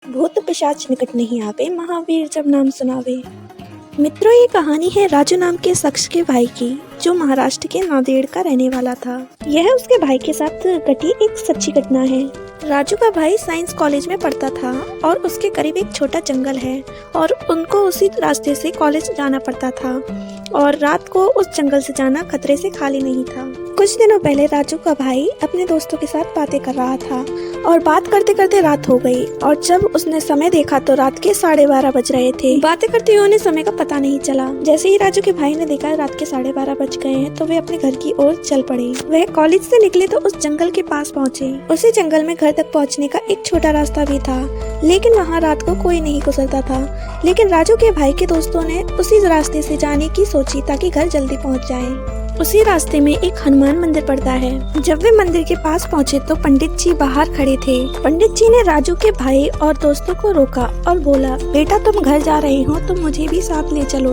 भूत पिशाच निकट नहीं आवे, महावीर जब नाम सुनावे। मित्रों, ये कहानी है राजू नाम के शख्स के भाई की, जो महाराष्ट्र के नांदेड़ का रहने वाला था। यह उसके भाई के साथ घटी एक सच्ची घटना है। राजू का भाई साइंस कॉलेज में पढ़ता था और उसके करीब एक छोटा जंगल है और उनको उसी रास्ते से कॉलेज जाना पड़ता था और रात को उस जंगल से जाना खतरे से खाली नहीं था। कुछ दिनों पहले राजू का भाई अपने दोस्तों के साथ बातें कर रहा था और बात करते करते रात हो गई और जब उसने समय देखा तो रात के 12:30 बज रहे थे। बातें करते हुए उन्हें समय का पता नहीं चला। जैसे ही राजू के भाई ने देखा रात के 12:30 बज गए हैं तो वे अपने घर की ओर चल पड़े। वह कॉलेज से निकले तो उस जंगल के पास पहुँचे। उसी जंगल में घर तक पहुँचने का एक छोटा रास्ता भी था, लेकिन वहाँ रात को कोई नहीं गुजरता था। लेकिन राजू के भाई के दोस्तों ने उसी रास्ते से जाने की सोची ताकि घर जल्दी पहुँच जाए। उसी रास्ते में एक हनुमान मंदिर पड़ता है। जब वे मंदिर के पास पहुँचे तो पंडित जी बाहर खड़े थे। पंडित जी ने राजू के भाई और दोस्तों को रोका और बोला, बेटा तुम घर जा रहे हो तो मुझे भी साथ ले चलो,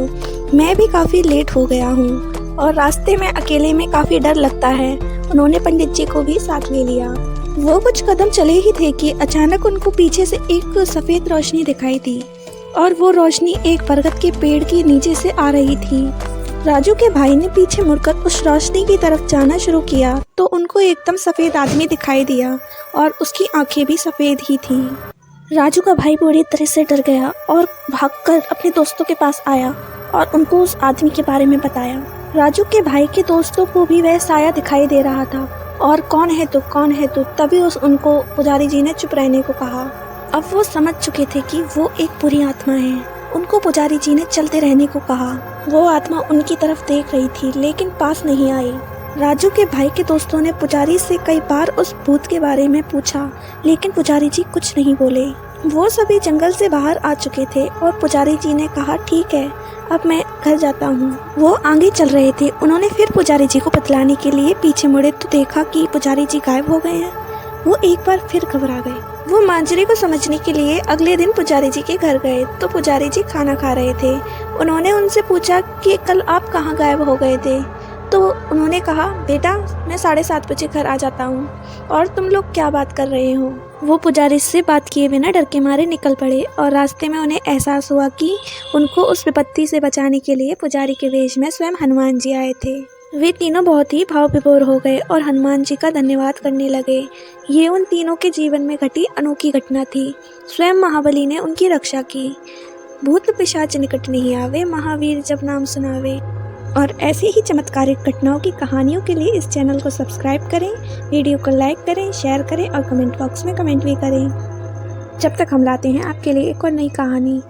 मैं भी काफी लेट हो गया हूँ और रास्ते में अकेले में काफी डर लगता है। उन्होंने पंडित जी को भी साथ ले लिया। वो कुछ कदम चले ही थे कि अचानक उनको पीछे से एक सफेद रोशनी दिखाई दी और वो रोशनी एक बरगद के पेड़ के नीचे से आ रही थी। राजू के भाई ने पीछे मुड़कर उस रोशनी की तरफ जाना शुरू किया तो उनको एकदम सफेद आदमी दिखाई दिया और उसकी आंखें भी सफेद ही थी। राजू का भाई बुरी तरह से डर गया और भागकर अपने दोस्तों के पास आया और उनको उस आदमी के बारे में बताया। राजू के भाई के दोस्तों को भी वह साया दिखाई दे रहा था और कौन है तू। तभी उनको पुजारी जी ने चुप रहने को कहा। अब वो समझ चुके थे कि वो एक बुरी आत्मा है। उनको पुजारी जी ने चलते रहने को कहा। वो आत्मा उनकी तरफ देख रही थी लेकिन पास नहीं आई। राजू के भाई के दोस्तों ने पुजारी से कई बार उस भूत के बारे में पूछा, लेकिन पुजारी जी कुछ नहीं बोले। वो सभी जंगल से बाहर आ चुके थे और पुजारी जी ने कहा, ठीक है अब मैं घर जाता हूँ। वो आगे चल रहे थे। उन्होंने फिर पुजारी जी को बतलाने के लिए पीछे मुड़े तो देखा कि पुजारी जी गायब हो गए हैं। वो एक बार फिर घबरा गए। वो मांजरे को समझने के लिए अगले दिन पुजारी जी के घर गए तो पुजारी जी खाना खा रहे थे। उन्होंने उनसे पूछा कि कल आप कहाँ गायब हो गए थे। तो उन्होंने कहा, बेटा मैं 7:30 बजे घर आ जाता हूँ और तुम लोग क्या बात कर रहे हो। वो पुजारी से बात किए बिना डर के मारे निकल पड़े और रास्ते में उन्हें एहसास हुआ कि उनको उस विपत्ति से बचाने के लिए पुजारी के वेश में स्वयं हनुमान जी आए थे। वे तीनों बहुत ही भाव विभोर हो गए और हनुमान जी का धन्यवाद करने लगे। ये उन तीनों के जीवन में घटी अनोखी घटना थी। स्वयं महाबली ने उनकी रक्षा की। भूत पिशाच निकट नहीं आवे, महावीर जब नाम सुनावे। और ऐसी ही चमत्कारिक घटनाओं की कहानियों के लिए इस चैनल को सब्सक्राइब करें, वीडियो को लाइक करें, शेयर करें और कमेंट बॉक्स में कमेंट भी करें। जब तक हम लाते हैं आपके लिए एक और नई कहानी।